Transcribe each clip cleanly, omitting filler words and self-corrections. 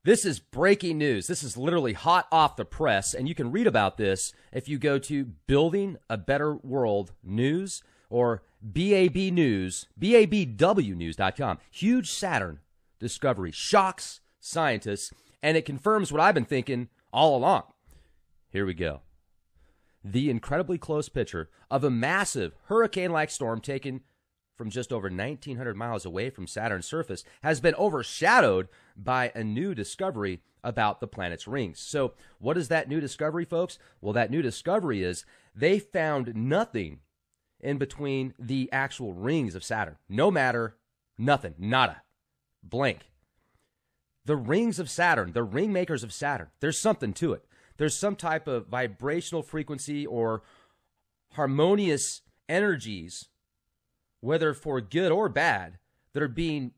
This is breaking news. This is literally hot off the press, and you can read about this if you go to Building a Better World News or BAB News, BABWnews.com. Huge Saturn discovery shocks scientists, and it confirms what I've been thinking all along. Here we go. The incredibly close picture of a massive hurricane-like storm taken from just over 1,900 miles away from Saturn's surface has been overshadowed by a new discovery about the planet's rings. So what is that new discovery, folks? Well, that new discovery is they found nothing in between the actual rings of Saturn. No matter, nothing, nada, blank. The rings of Saturn, the ring makers of Saturn, there's something to it. There's some type of vibrational frequency or harmonious energies, whether for good or bad, that are being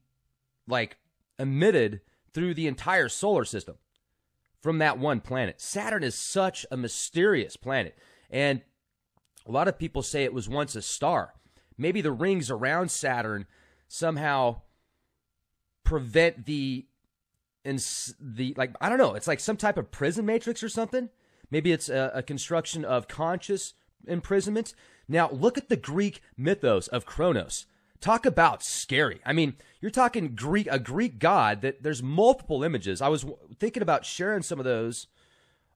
emitted through the entire solar system from that one planet. Saturn is such a mysterious planet, and a lot of people say it was once a star. Maybe the rings around Saturn somehow prevent I don't know, it's like some type of prison matrix or something. Maybe it's a construction of conscious imprisonment. Now, look at the Greek mythos of Kronos. Talk about scary. I mean, you're talking a Greek god that there's multiple images. I was thinking about sharing some of those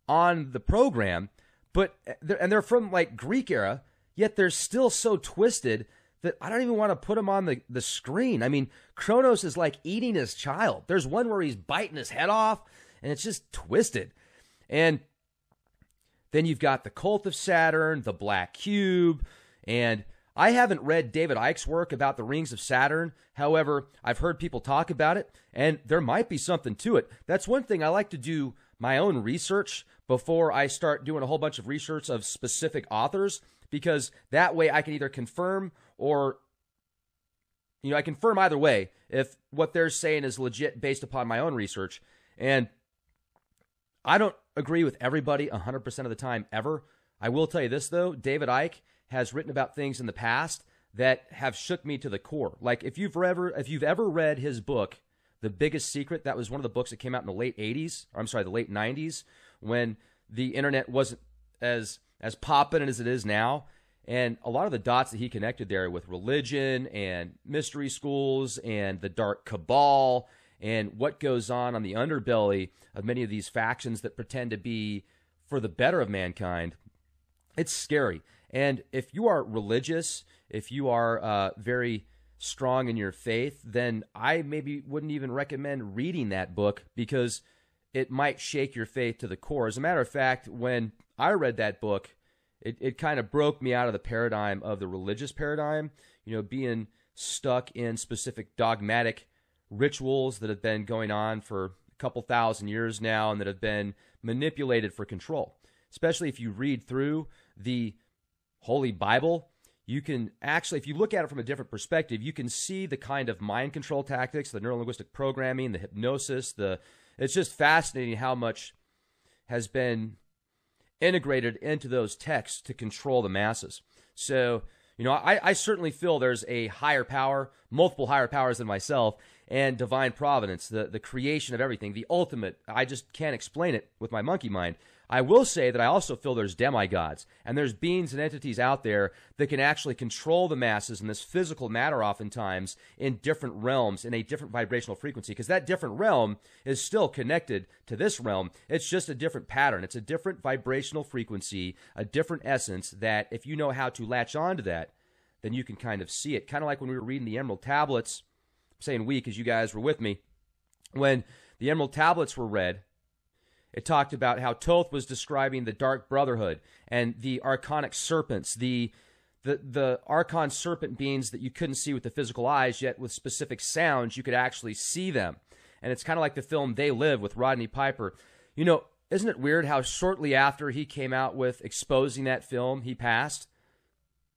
on the program, and they're from Greek era, yet they're still so twisted that I don't even want to put them on the screen. I mean, Kronos is like eating his child. There's one where he's biting his head off, and it's just twisted. And then you've got the cult of Saturn, the black cube, and I haven't read David Icke's work about the rings of Saturn. However, I've heard people talk about it, and there might be something to it. That's one thing I like to do my own research before I start doing a whole bunch of research of specific authors, because that way I can either confirm or, I confirm either way if what they're saying is legit based upon my own research. And I don't agree with everybody 100% of the time ever. I will tell you this, though. David Icke has written about things in the past that have shook me to the core. Like if you've ever read his book, The Biggest Secret, that was one of the books that came out in the late 80s, or I'm sorry, the late 90s, when the internet wasn't as poppin' as it is now. And a lot of the dots that he connected there with religion and mystery schools and the dark cabal and what goes on the underbelly of many of these factions that pretend to be for the better of mankind, it's scary. And if you are religious, if you are very strong in your faith, then I maybe wouldn't even recommend reading that book because it might shake your faith to the core. As a matter of fact, when I read that book, it kind of broke me out of the paradigm of the religious paradigm, being stuck in specific dogmatic rituals that have been going on for a couple thousand years now and that have been manipulated for control. Especially if you read through the Holy Bible, you can actually, if you look at it from a different perspective, you can see the kind of mind control tactics, the neurolinguistic programming, the hypnosis, it's just fascinating how much has been integrated into those texts to control the masses. So, I certainly feel there's a higher power, multiple higher powers than myself, and divine providence, the creation of everything, the ultimate. I just can't explain it with my monkey mind. I will say that I also feel there's demigods, and there's beings and entities out there that can actually control the masses in this physical matter oftentimes in different realms, in a different vibrational frequency, because that different realm is still connected to this realm. It's just a different pattern. It's a different vibrational frequency, a different essence that if you know how to latch on to that, then you can kind of see it. Kind of like when we were reading the Emerald Tablets, I'm saying we because you guys were with me, when the Emerald Tablets were read, it talked about how Thoth was describing the Dark Brotherhood and the Archonic serpents, the Archon serpent beings that you couldn't see with the physical eyes, yet with specific sounds you could actually see them. And it's kind of like the film They Live with Rodney Piper. Isn't it weird how shortly after he came out with exposing that film, he passed?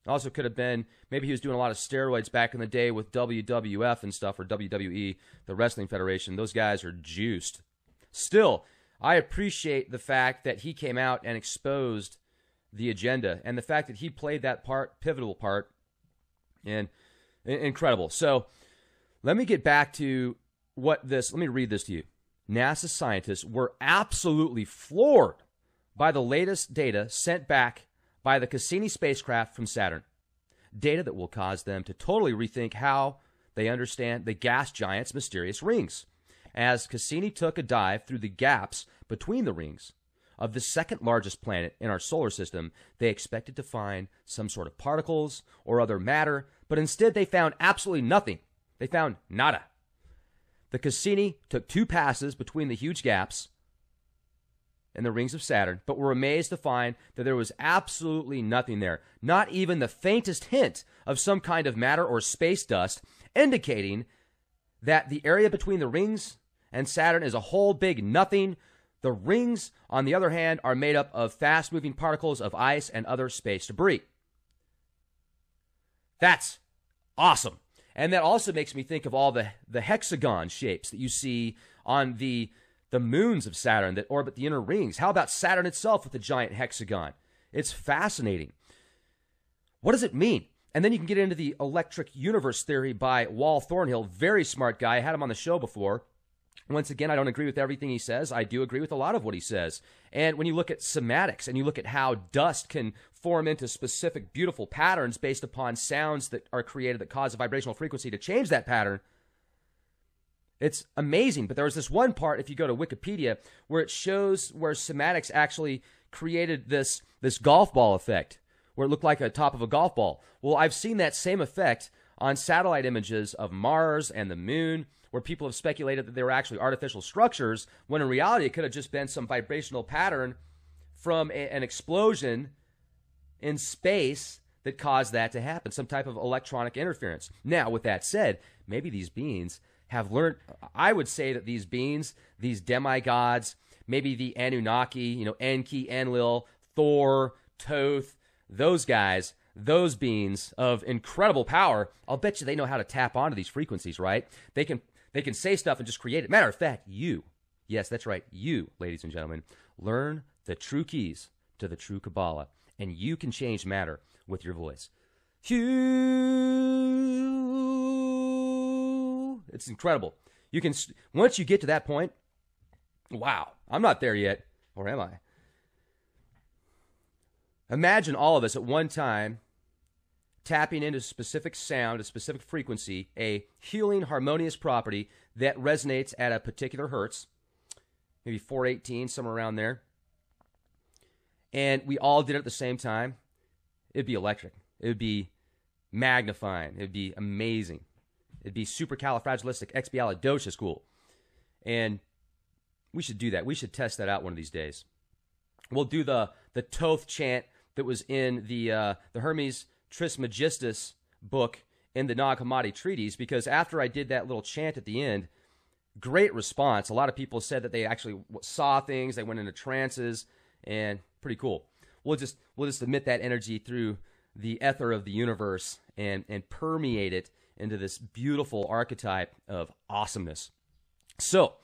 Also could have been, maybe he was doing a lot of steroids back in the day with WWF and stuff, or WWE, the Wrestling Federation. Those guys are juiced. Still, I appreciate the fact that he came out and exposed the agenda, and the fact that he played that pivotal part, and incredible. So let me get back to let me read this to you. NASA scientists were absolutely floored by the latest data sent back by the Cassini spacecraft from Saturn. Data that will cause them to totally rethink how they understand the gas giant's mysterious rings. As Cassini took a dive through the gaps between the rings of the second largest planet in our solar system, they expected to find some sort of particles or other matter, but instead they found absolutely nothing. They found nada. The Cassini took 2 passes between the huge gaps in the rings of Saturn, but were amazed to find that there was absolutely nothing there. Not even the faintest hint of some kind of matter or space dust, indicating that the area between the rings and Saturn is a whole big nothing. The rings, on the other hand, are made up of fast-moving particles of ice and other space debris. That's awesome. And that also makes me think of all the hexagon shapes that you see on the moons of Saturn that orbit the inner rings. How about Saturn itself with the giant hexagon? It's fascinating. What does it mean? And then you can get into the electric universe theory by Wal Thornhill. Very smart guy. I had him on the show before. Once again, I don't agree with everything he says. I do agree with a lot of what he says. And when you look at cymatics and you look at how dust can form into specific beautiful patterns based upon sounds that are created that cause a vibrational frequency to change that pattern, it's amazing. But there was this one part, if you go to Wikipedia, where it shows where cymatics actually created this golf ball effect, where it looked like the top of a golf ball. Well, I've seen that same effect on satellite images of Mars and the moon, where people have speculated that they were actually artificial structures, when in reality it could have just been some vibrational pattern from an explosion in space that caused that to happen, some type of electronic interference. Now, with that said, maybe these beings have learned, I would say that these beings, these demigods, maybe the Anunnaki, Enki, Enlil, Thor, Thoth, those guys, those beings of incredible power, I'll bet you they know how to tap onto these frequencies, right? They can say stuff and just create it. Matter of fact, yes, that's right, you, ladies and gentlemen, learn the true keys to the true Kabbalah, and you can change matter with your voice. It's incredible. You can, once you get to that point, wow, I'm not there yet, or am I? Imagine all of us at one time tapping into a specific sound, a specific frequency, a healing, harmonious property that resonates at a particular hertz, maybe 418, somewhere around there. And we all did it at the same time. It'd be electric. It would be magnifying. It would be amazing. It'd be supercalifragilisticexpialidocious cool. And we should do that. We should test that out one of these days. We'll do the Thoth chant that was in the Hermes Trismegistus book in the Nag Hammadi treatise, because after I did that little chant at the end, great response. A lot of people said that they actually saw things, they went into trances, and pretty cool. We'll just emit that energy through the ether of the universe and permeate it into this beautiful archetype of awesomeness. So,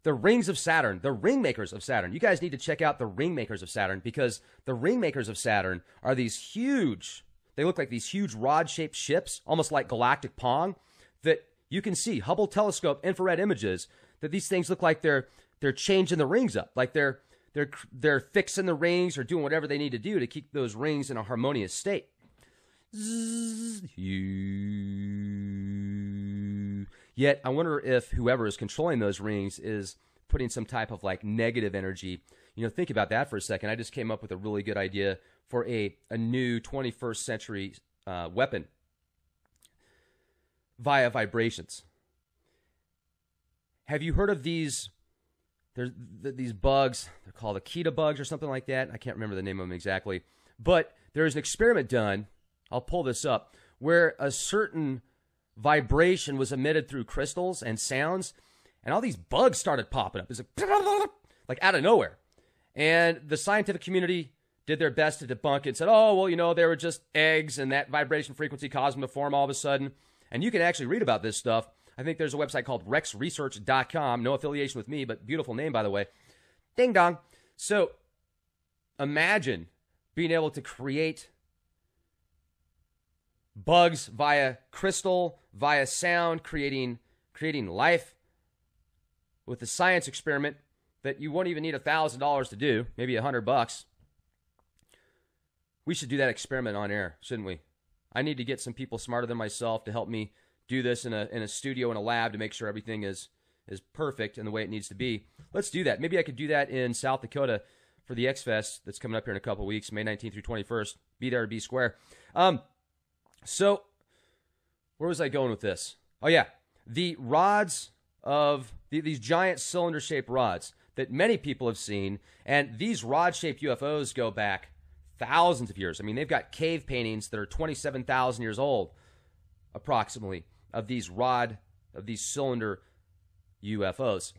the rings of Saturn, the ring makers of Saturn. You guys need to check out the ring makers of Saturn, because the ring makers of Saturn are these huge, they look like these huge rod-shaped ships, almost like galactic Pong, that you can see, Hubble telescope infrared images, that these things look like they're changing the rings up, like they're fixing the rings or doing whatever they need to do to keep those rings in a harmonious state. Yet, I wonder if whoever is controlling those rings is putting some type of like negative energy. Think about that for a second. I just came up with a really good idea for a new 21st century weapon via vibrations. Have you heard of these? There's these bugs. They're called Akita bugs or something like that. I can't remember the name of them exactly. But there's an experiment done. I'll pull this up, where a certain vibration was emitted through crystals and sounds, and all these bugs started popping up. It's like out of nowhere. And the scientific community did their best to debunk it and said, oh, well, they were just eggs, and that vibration frequency caused them to form all of a sudden. And you can actually read about this stuff. I think there's a website called rexresearch.com. No affiliation with me, but beautiful name, by the way. Ding dong. So imagine being able to create bugs via crystal, via sound, creating life. with a science experiment that you won't even need $1,000 to do, maybe $100. We should do that experiment on air, shouldn't we? I need to get some people smarter than myself to help me do this in a studio, in a lab, to make sure everything is perfect and the way it needs to be. Let's do that. Maybe I could do that in South Dakota for the X-Fest that's coming up here in a couple of weeks, May 19th through 21st. Be there or be square. So where was I going with this? Oh, yeah. The rods of these giant cylinder-shaped rods that many people have seen, and these rod-shaped UFOs go back thousands of years. I mean, they've got cave paintings that are 27,000 years old, approximately, of these cylinder UFOs.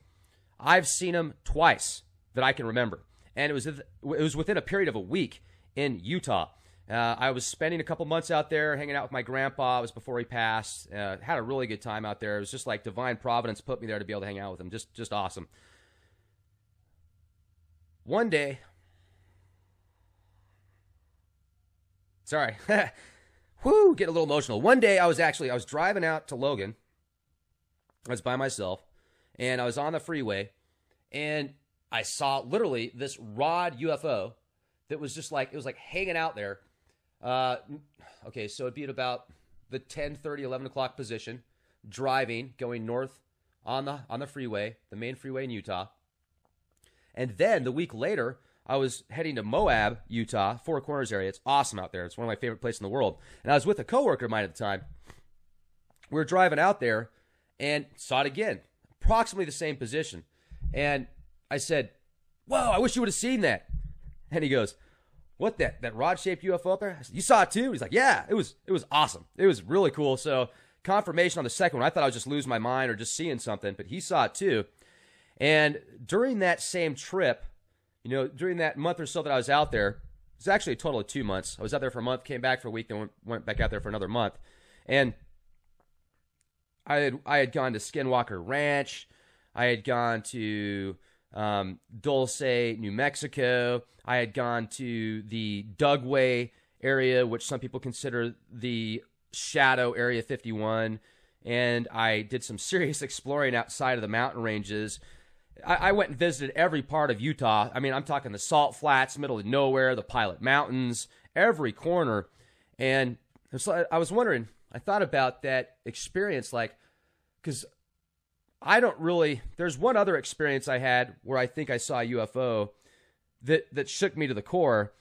I've seen them twice that I can remember, and it was within a period of a week in Utah. I was spending a couple months out there hanging out with my grandpa. It was before he passed. Had a really good time out there. It was just like divine providence put me there to be able to hang out with him. Just awesome. One day, sorry, getting a little emotional. One day I was driving out to Logan. I was by myself, and I was on the freeway, and I saw literally this rod UFO that was just like, it was like hanging out there. Okay, so it'd be at about the 10:30, 11 o'clock position, driving, going north on the freeway, the main freeway in Utah. And then the week later, I was heading to Moab, Utah, Four Corners area. It's awesome out there. It's one of my favorite places in the world. And I was with a coworker of mine at the time. We were driving out there and saw it again, approximately the same position. And I said, "Whoa, I wish you would have seen that." And he goes, "What, that rod-shaped UFO up there?" I said, "You saw it too?" He's like, "Yeah, it was awesome. It was really cool." So confirmation on the second one. I thought I was just losing my mind or just seeing something, but he saw it too. And during that same trip, during that month or so that I was out there, it was actually a total of 2 months. I was out there for a month, came back for a week, then went back out there for another month. And I had gone to Skinwalker Ranch. I had gone to Dulce, New Mexico. I had gone to the Dugway area, which some people consider the Shadow Area 51. And I did some serious exploring outside of the mountain ranges. I went and visited every part of Utah. I mean, I'm talking the Salt Flats, middle of nowhere, the Pilot Mountains, every corner. And so I was wondering, I thought about that experience, because there's one other experience I had where I think I saw a UFO that shook me to the core.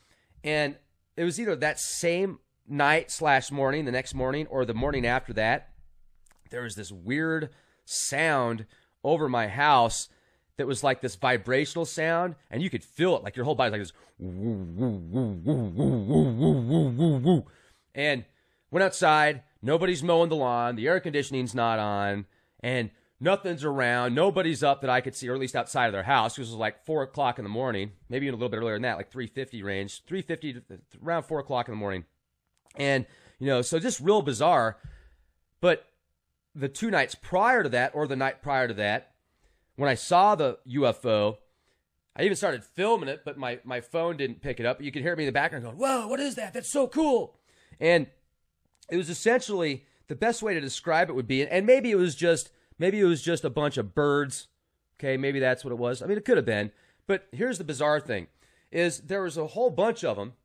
And it was either that same night/morning, the next morning, or the morning after that. There was this weird sound over my house that was like this vibrational sound, and you could feel it, like your whole body's like this. Woo, woo, woo, woo, woo, woo, woo, woo, woo. And went outside, nobody's mowing the lawn, the air conditioning's not on, and nothing's around, nobody's up that I could see, or at least outside of their house. It was like 4 o'clock in the morning, maybe even a little bit earlier than that, like 3:50 range, 3:50 to around 4 o'clock in the morning. And, so just real bizarre. But the 2 nights prior to that, or the night prior to that, when I saw the UFO, I even started filming it, but my phone didn't pick it up. But you could hear me in the background going, "Whoa, what is that? That's so cool." And it was essentially, the best way to describe it would be, and maybe it was just a bunch of birds. Okay, maybe that's what it was. I mean, it could have been. But here's the bizarre thing, is there was a whole bunch of them,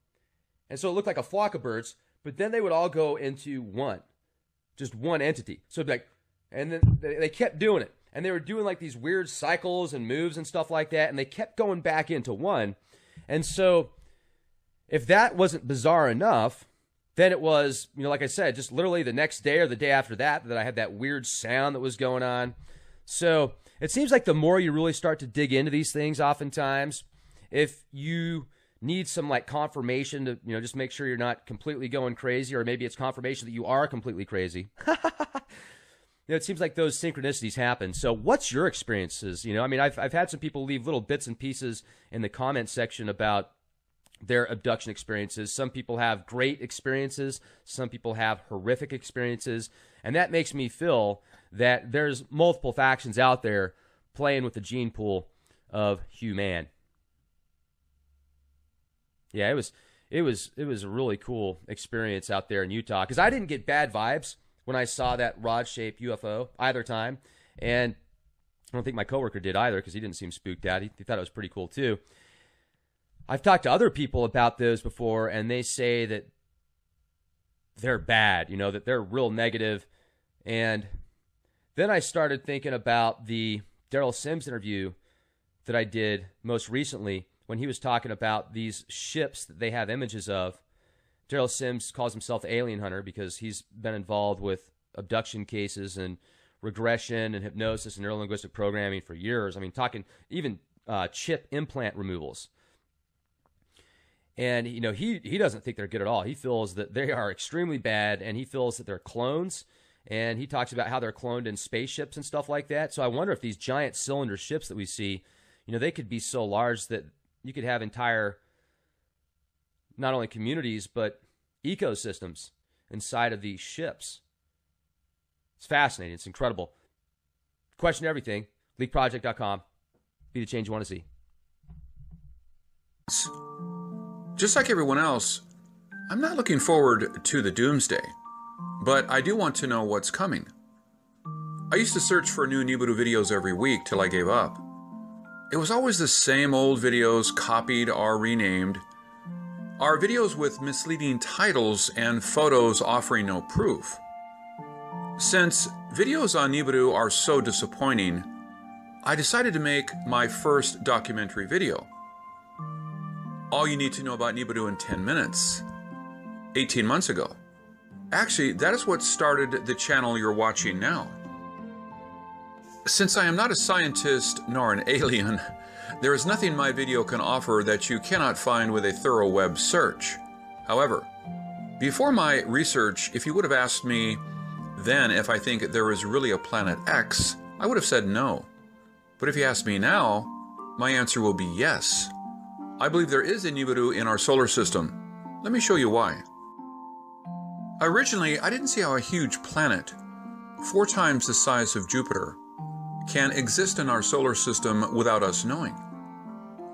and so it looked like a flock of birds, but then they would all go into just one entity. So it'd be like, and then they kept doing it. And they were doing like these weird cycles and moves and stuff like that, and they kept going back into one. And so if that wasn't bizarre enough, then it was, like I said, just literally the next day or the day after that I had that weird sound that was going on. So it seems like the more you really start to dig into these things, oftentimes, if you need some confirmation to, just make sure you're not completely going crazy, or maybe it's confirmation that you are completely crazy. It seems like those synchronicities happen. So what's your experiences? I've had some people leave little bits and pieces in the comment section about their abduction experiences. Some people have great experiences. Some people have horrific experiences. And that makes me feel that there's multiple factions out there playing with the gene pool of human. Yeah, it was a really cool experience out there in Utah, because I didn't get bad vibes when I saw that rod-shaped UFO either time. And I don't think my coworker did either because he didn't seem spooked out. He thought it was pretty cool too. I've talked to other people about those before, and they say that they're bad, that they're real negative. And then I started thinking about the Daryl Sims interview that I did most recently when he was talking about these ships that they have images of. Daryl Sims calls himself Alien Hunter because he's been involved with abduction cases and regression and hypnosis and neurolinguistic programming for years. I mean, talking even chip implant removals. And, he doesn't think they're good at all. He feels that they are extremely bad, and he feels that they're clones. And he talks about how they're cloned in spaceships and stuff like that. So I wonder if these giant cylinder ships that we see, they could be so large that you could have entire, not only communities, but ecosystems inside of these ships. It's fascinating. It's incredible. Question everything. LeakProject.com. Be the change you want to see. Just like everyone else, I'm not looking forward to the doomsday, but I do want to know what's coming. I used to search for new Nibiru videos every week till I gave up. It was always the same old videos copied or renamed, or videos with misleading titles and photos offering no proof. Since videos on Nibiru are so disappointing, I decided to make my first documentary video. All you need to know about Nibiru in 10 minutes, 18 months ago. Actually, that is what started the channel you're watching now. Since I am not a scientist nor an alien, there is nothing my video can offer that you cannot find with a thorough web search. However, before my research, if you would have asked me then if I think there is really a planet X, I would have said no. But if you ask me now, my answer will be yes. I believe there is a Nibiru in our solar system. Let me show you why. Originally, I didn't see how a huge planet, 4 times the size of Jupiter, can exist in our solar system without us knowing.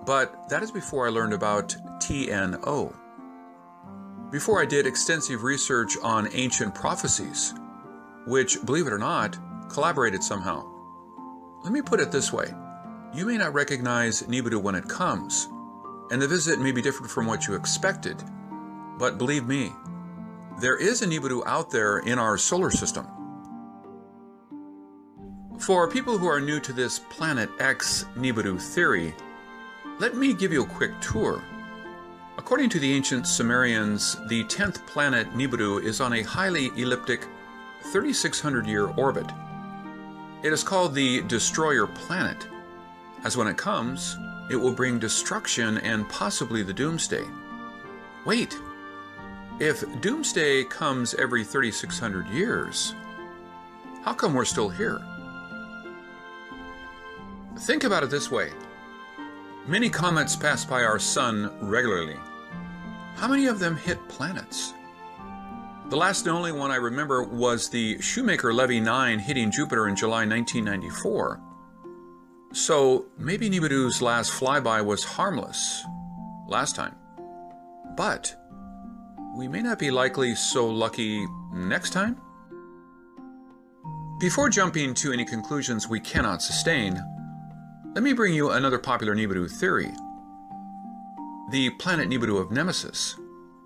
But that is before I learned about TNO. Before I did extensive research on ancient prophecies, which, believe it or not, collaborated somehow. Let me put it this way. You may not recognize Nibiru when it comes, and the visit may be different from what you expected, but believe me, there is a Nibiru out there in our solar system. For people who are new to this Planet X Nibiru theory, let me give you a quick tour. According to the ancient Sumerians, the 10th planet Nibiru is on a highly elliptic 3,600-year orbit. It is called the Destroyer Planet, as when it comes, it will bring destruction and possibly the doomsday. Wait, if doomsday comes every 3,600 years, how come we're still here? Think about it this way. Many comets pass by our sun regularly. How many of them hit planets? The last and only one I remember was the Shoemaker-Levy 9 hitting Jupiter in July 1994. So maybe Nibiru's last flyby was harmless last time. But we may not be likely so lucky next time. Before jumping to any conclusions we cannot sustain, let me bring you another popular Nibiru theory. The planet Nibiru of Nemesis.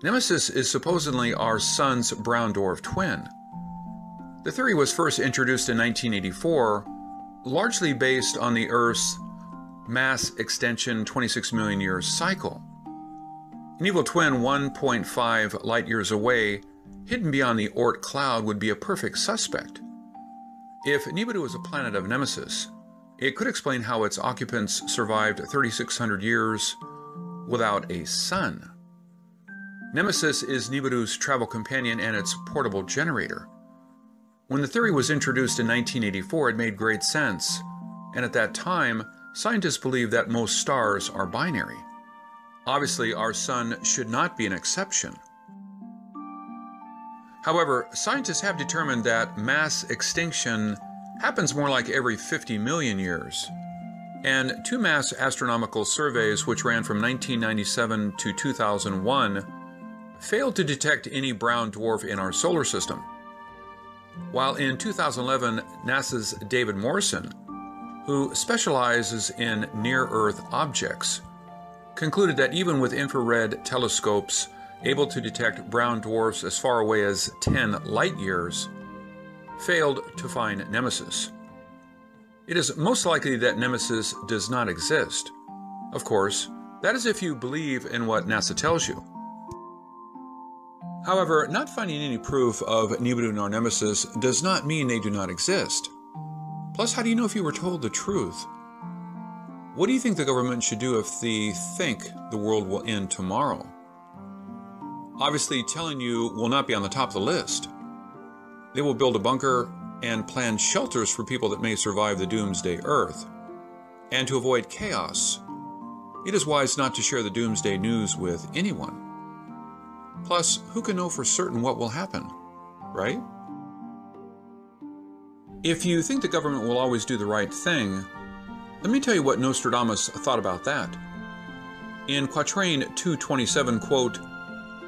Nemesis is supposedly our sun's brown dwarf twin. The theory was first introduced in 1984, largely based on the Earth's mass extension 26 million year cycle. An evil twin 1.5 light years away, hidden beyond the Oort cloud, would be a perfect suspect. If Nibiru is a planet of Nemesis, it could explain how its occupants survived 3,600 years without a sun. Nemesis is Nibiru's travel companion and its portable generator. When the theory was introduced in 1984, it made great sense, and at that time, scientists believed that most stars are binary. Obviously, our sun should not be an exception. However, scientists have determined that mass extinction happens more like every 50 million years, and 2 mass astronomical surveys, which ran from 1997 to 2001, failed to detect any brown dwarf in our solar system. While in 2011, NASA's David Morrison who specializes in near-Earth objects, concluded that even with infrared telescopes able to detect brown dwarfs as far away as 10 light years, failed to find Nemesis. It is most likely that Nemesis does not exist. Of course, that is if you believe in what NASA tells you. However, not finding any proof of Nibiru nor Nemesis does not mean they do not exist. Plus, how do you know if you were told the truth? What do you think the government should do if they think the world will end tomorrow? Obviously, telling you will not be on the top of the list. They will build a bunker and plan shelters for people that may survive the doomsday Earth. And to avoid chaos, it is wise not to share the doomsday news with anyone. Plus, who can know for certain what will happen, right? If you think the government will always do the right thing, let me tell you what Nostradamus thought about that. In Quatrain 227, quote,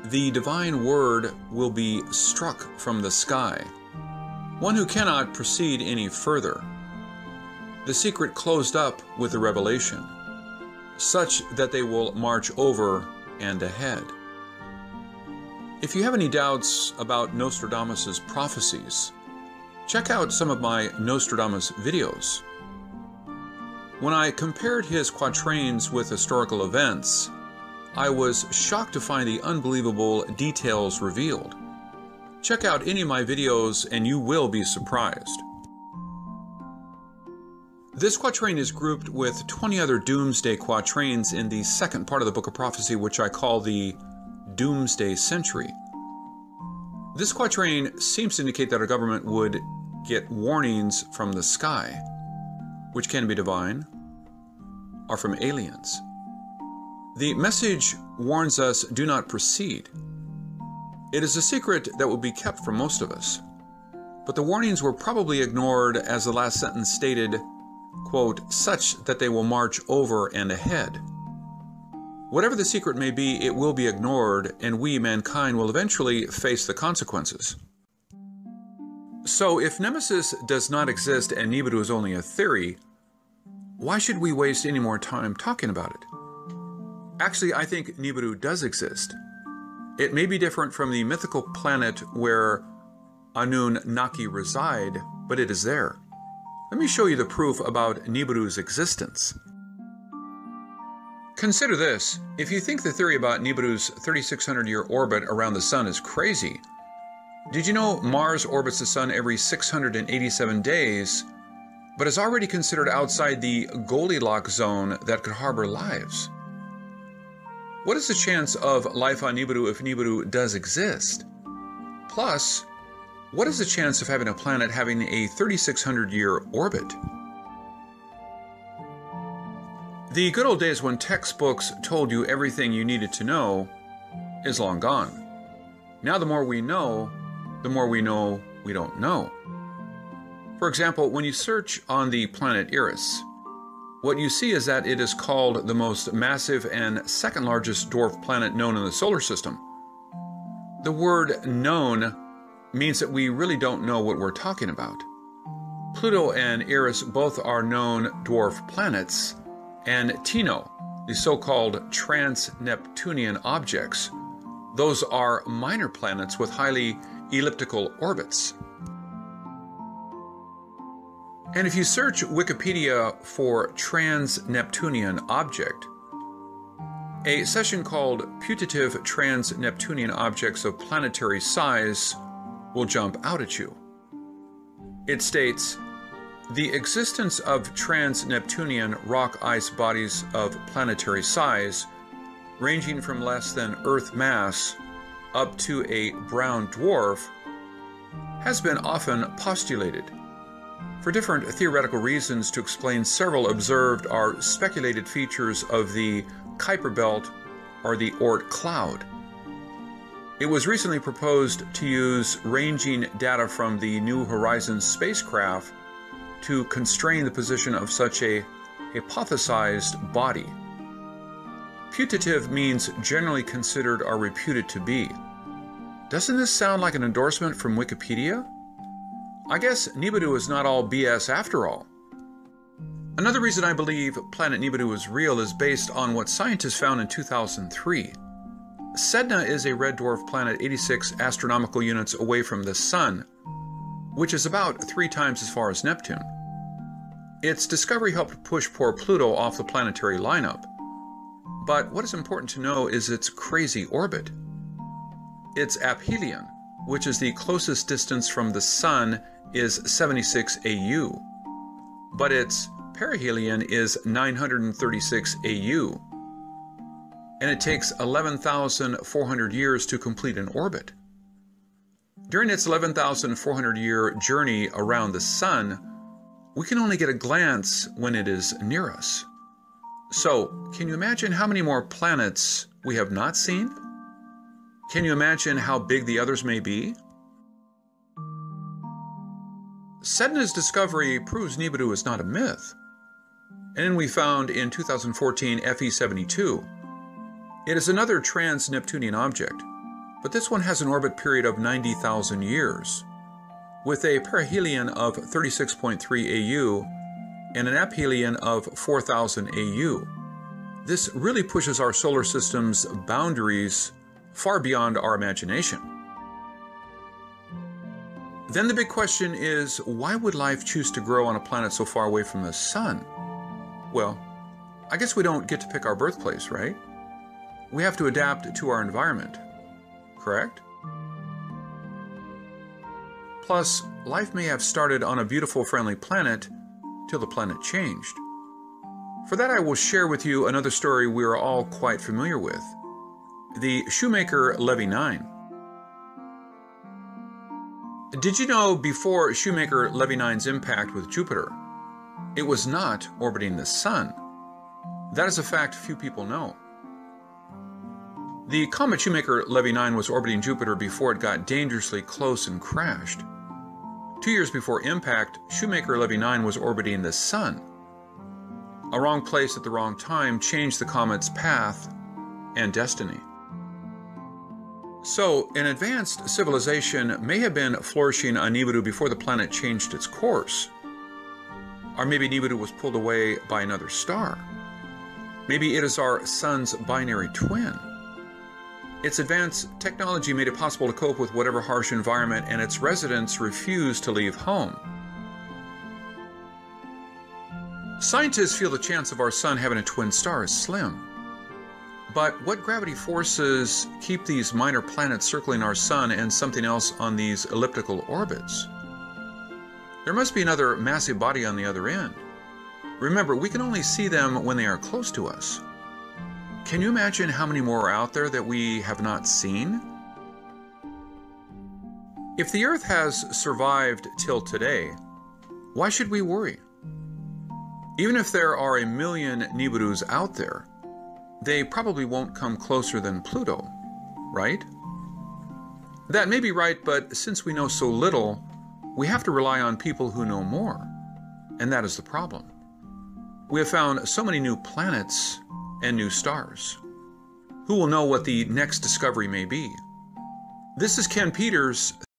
"The divine word will be struck from the sky, one who cannot proceed any further. The secret closed up with the revelation, such that they will march over and ahead." If you have any doubts about Nostradamus' prophecies, check out some of my Nostradamus videos. When I compared his quatrains with historical events, I was shocked to find the unbelievable details revealed. Check out any of my videos and you will be surprised. This quatrain is grouped with 20 other doomsday quatrains in the second part of the Book of Prophecy, which I call the Doomsday Century. This quatrain seems to indicate that our government would get warnings from the sky, which can be divine or from aliens. The message warns us, do not proceed. It is a secret that will be kept from most of us. But the warnings were probably ignored, as the last sentence stated, quote, "such that they will march over and ahead." Whatever the secret may be, it will be ignored, and we, mankind, will eventually face the consequences. So if Nemesis does not exist and Nibiru is only a theory, why should we waste any more time talking about it? Actually, I think Nibiru does exist. It may be different from the mythical planet where Anunnaki reside, but it is there. Let me show you the proof about Nibiru's existence. Consider this. If you think the theory about Nibiru's 3,600-year orbit around the Sun is crazy, did you know Mars orbits the Sun every 687 days, but is already considered outside the Goldilocks zone that could harbor lives? What is the chance of life on Nibiru if Nibiru does exist? Plus, what is the chance of having a planet having a 3,600-year orbit? The good old days when textbooks told you everything you needed to know is long gone. Now the more we know we don't know. For example, when you search on the planet Eris, what you see is that it is called the most massive and second largest dwarf planet known in the solar system. The word known means that we really don't know what we're talking about. Pluto and Eris both are known dwarf planets, and Tino, the so-called trans-Neptunian objects, those are minor planets with highly elliptical orbits. And if you search Wikipedia for trans-Neptunian object, a session called Putative Trans-Neptunian Objects of Planetary Size will jump out at you. It states, the existence of trans-Neptunian rock ice bodies of planetary size, ranging from less than Earth mass up to a brown dwarf, has been often postulated. For different theoretical reasons to explain several observed or speculated features of the Kuiper Belt or the Oort cloud. It was recently proposed to use ranging data from the New Horizons spacecraft to constrain the position of such a hypothesized body. Putative means generally considered or reputed to be. Doesn't this sound like an endorsement from Wikipedia? I guess Nibiru is not all BS after all. Another reason I believe planet Nibiru is real is based on what scientists found in 2003. Sedna is a red dwarf planet 86 astronomical units away from the Sun, which is about 3 times as far as Neptune. Its discovery helped push poor Pluto off the planetary lineup. But what is important to know is its crazy orbit. Its aphelion, which is the closest distance from the Sun, is 76 AU, but its perihelion is 936 AU, and it takes 11,400 years to complete an orbit. During its 11,400-year journey around the Sun, we can only get a glance when it is near us. So, can you imagine how many more planets we have not seen? Can you imagine how big the others may be? Sedna's discovery proves Nibiru is not a myth. And then we found in 2014 FE72. It is another trans-Neptunian object, but this one has an orbit period of 90,000 years, with a perihelion of 36.3 AU and an aphelion of 4,000 AU. This really pushes our solar system's boundaries far beyond our imagination. Then the big question is, why would life choose to grow on a planet so far away from the Sun? Well, I guess we don't get to pick our birthplace, right? We have to adapt to our environment, correct? Plus, life may have started on a beautiful, friendly planet till the planet changed. For that, I will share with you another story we are all quite familiar with, the Shoemaker-Levy 9. Did you know before Shoemaker-Levy 9's impact with Jupiter, it was not orbiting the Sun? That is a fact few people know. The comet Shoemaker-Levy 9 was orbiting Jupiter before it got dangerously close and crashed. 2 years before impact, Shoemaker-Levy 9 was orbiting the Sun. A wrong place at the wrong time changed the comet's path and destiny. So, an advanced civilization may have been flourishing on Nibiru before the planet changed its course. Or maybe Nibiru was pulled away by another star. Maybe it is our Sun's binary twin. Its advanced technology made it possible to cope with whatever harsh environment, and its residents refused to leave home. Scientists feel the chance of our Sun having a twin star is slim. But what gravity forces keep these minor planets circling our Sun and something else on these elliptical orbits? There must be another massive body on the other end. Remember, we can only see them when they are close to us. Can you imagine how many more are out there that we have not seen? If the Earth has survived till today, why should we worry? Even if there are 1 million Nibirus out there, they probably won't come closer than Pluto, right? That may be right, but since we know so little, we have to rely on people who know more, and that is the problem. We have found so many new planets and new stars. Who will know what the next discovery may be? This is Ken Peters.